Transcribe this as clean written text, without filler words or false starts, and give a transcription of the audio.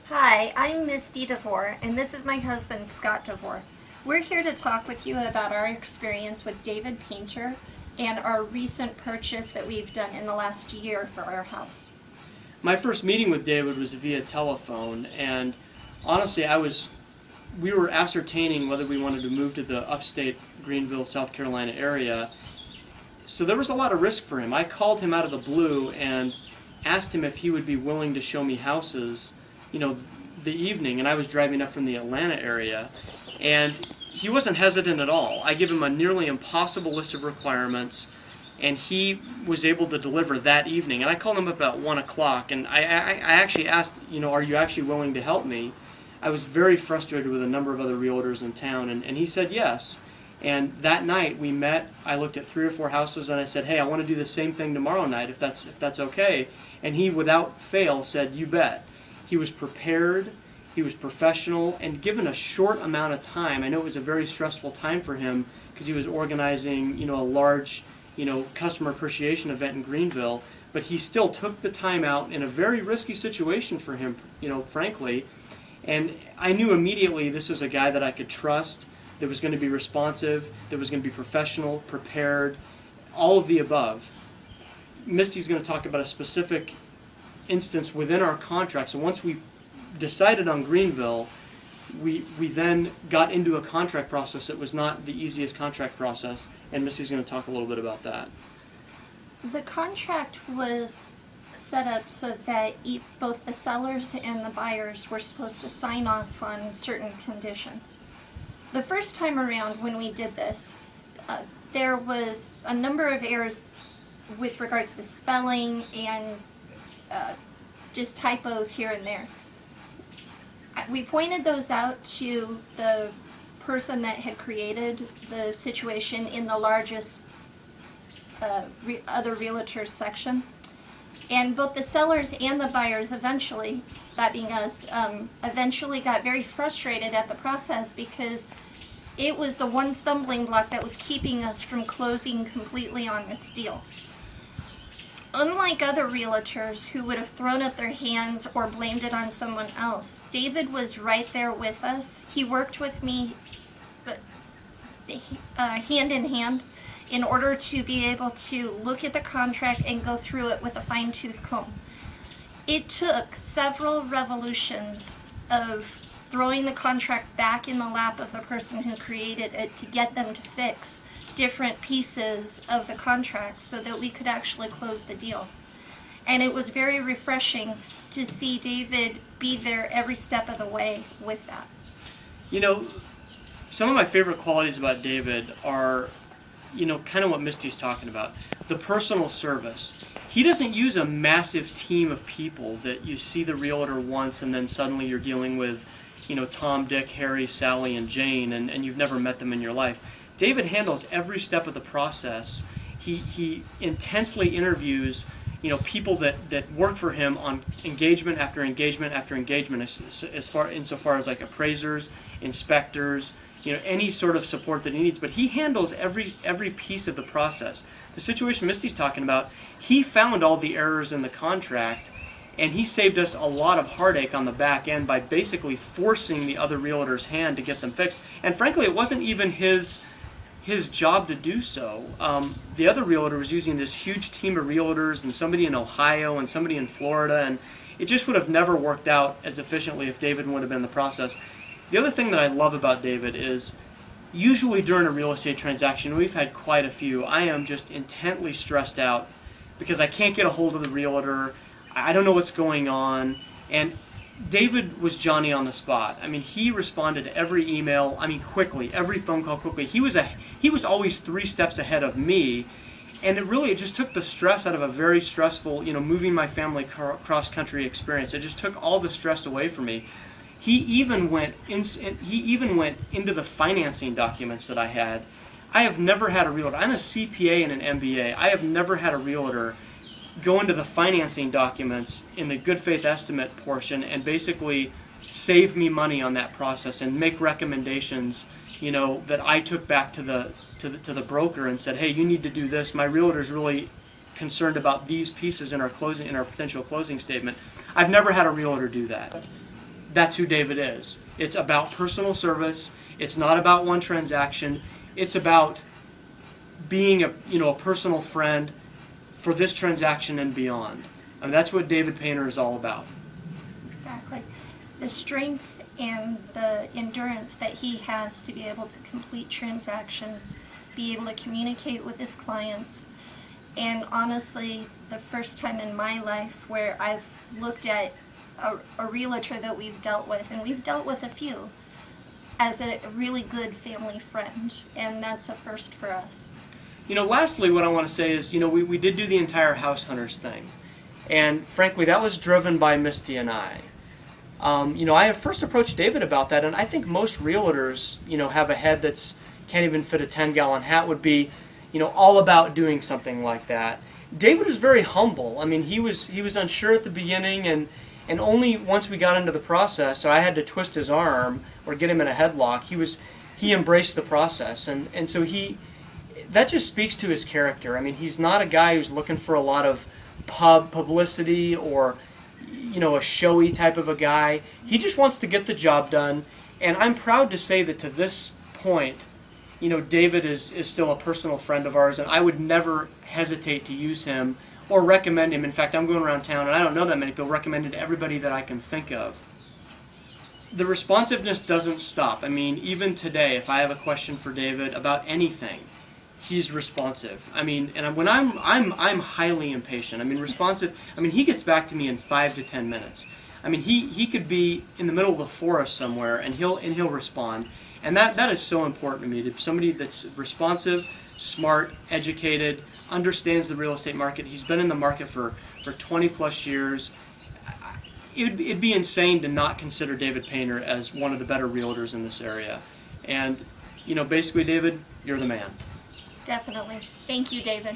Hi, I'm Misty Devore, and this is my husband, Scott Devore. We're here to talk with you about our experience with DavidPainter and our recent purchase that we've done in the last year for our house. My first meeting with David was via telephone, and honestly, we were ascertaining whether we wanted to move to the upstate Greenville, South Carolina area. So there was a lot of risk for him. I called him out of the blue and asked him if he would be willing to show me houses, the evening, and I was driving up from the Atlanta area, and he wasn't hesitant at all. I gave him a nearly impossible list of requirements, and he was able to deliver that evening. And I called him about 1 o'clock, and I actually asked, are you actually willing to help me? I was very frustrated with a number of other realtors in town, and he said yes. And that night we met. I looked at 3 or 4 houses, and I said, hey, I want to do the same thing tomorrow night if that's okay. And he, without fail, said, you bet. He was prepared, he was professional, and given a short amount of time, I know it was a very stressful time for him because he was organizing, a large, customer appreciation event in Greenville, but he still took the time out in a very risky situation for him, frankly. And I knew immediately this was a guy that I could trust, that was going to be responsive, that was going to be professional, prepared, all of the above. Misty's going to talk about a specific instance within our contract. So once we decided on Greenville, we then got into a contract process that was not the easiest contract process, and Misty's going to talk a little bit about that. The contract was set up so that both the sellers and the buyers were supposed to sign off on certain conditions. The first time around when we did this, there was a number of errors with regards to spelling and just typos here and there. We pointed those out to the person that had created the situation in the largest other realtors section. And both the sellers and the buyers eventually, that being us, eventually got very frustrated at the process because it was the one stumbling block that was keeping us from closing completely on this deal. Unlike other realtors who would have thrown up their hands or blamed it on someone else, David was right there with us. He worked with me hand in hand in order to be able to look at the contract and go through it with a fine-tooth comb. It took several revolutions of throwing the contract back in the lap of the person who created it to get them to fix different pieces of the contract so that we could actually close the deal. And it was very refreshing to see David be there every step of the way with that. Some of my favorite qualities about David are, kind of what Misty's talking about. The personal service. He doesn't use a massive team of people that you see the realtor once and then suddenly you're dealing with, Tom, Dick, Harry, Sally, and Jane, and you've never met them in your life. David handles every step of the process. He intensely interviews, people that work for him on engagement after engagement after engagement, insofar as like appraisers, inspectors, any sort of support that he needs. But he handles every piece of the process. The situation Misty's talking about, he found all the errors in the contract, and he saved us a lot of heartache on the back end by basically forcing the other realtor's hand to get them fixed. And frankly, it wasn't even his job to do so. The other realtor was using this huge team of realtors and somebody in Ohio and somebody in Florida, and it just would have never worked out as efficiently if David would have been in the process. The other thing that I love about David is usually during a real estate transaction, we've had quite a few, I am just intently stressed out because I can't get a hold of the realtor, I don't know what's going on, and David was Johnny on the spot. I mean, he responded to every email, quickly, every phone call quickly. He was always 3 steps ahead of me, and it just took the stress out of a very stressful, moving my family cross-country experience. It just took all the stress away from me. He even went into the financing documents that I had. I have never had a realtor. I'm a CPA and an MBA. I have never had a realtor go into the financing documents in the good faith estimate portion and basically save me money on that process and make recommendations, that I took back to the broker and said, hey, you need to do this. My realtor's really concerned about these pieces in our potential closing statement. I've never had a realtor do that. That's who David is. It's about personal service. It's not about one transaction. It's about being a personal friend for this transaction and beyond. I mean, that's what DavidPainter is all about. Exactly. The strength and the endurance that he has to be able to complete transactions, be able to communicate with his clients, and honestly, the first time in my life where I've looked at a realtor that we've dealt with, and we've dealt with a few, as a really good family friend, and that's a first for us. Lastly, what I want to say is, we did do the entire House Hunters thing, and frankly, that was driven by Misty and I. I had first approached David about that, and I think most realtors, have a head that's can't even fit a 10-gallon hat, would be, all about doing something like that. David was very humble. I mean, he was unsure at the beginning, and only once we got into the process, so I had to twist his arm or get him in a headlock, he embraced the process, and so that just speaks to his character. I mean, he's not a guy who's looking for a lot of publicity or a showy type of a guy. He just wants to get the job done, and I'm proud to say that to this point, David is still a personal friend of ours, and I would never hesitate to use him or recommend him. In fact, I'm going around town, and I don't know that many people, recommend it to everybody that I can think of. The responsiveness doesn't stop. I mean, even today, if I have a question for David about anything, he's responsive. I mean, and when I'm highly impatient. I mean, responsive. I mean, he gets back to me in 5 to 10 minutes. I mean, he could be in the middle of the forest somewhere, and he'll respond. And that is so important to me. To somebody that's responsive, smart, educated, understands the real estate market. He's been in the market for 20 plus years. It'd be insane to not consider DavidPainter as one of the better realtors in this area. And basically, David, you're the man. Definitely. Thank you, David.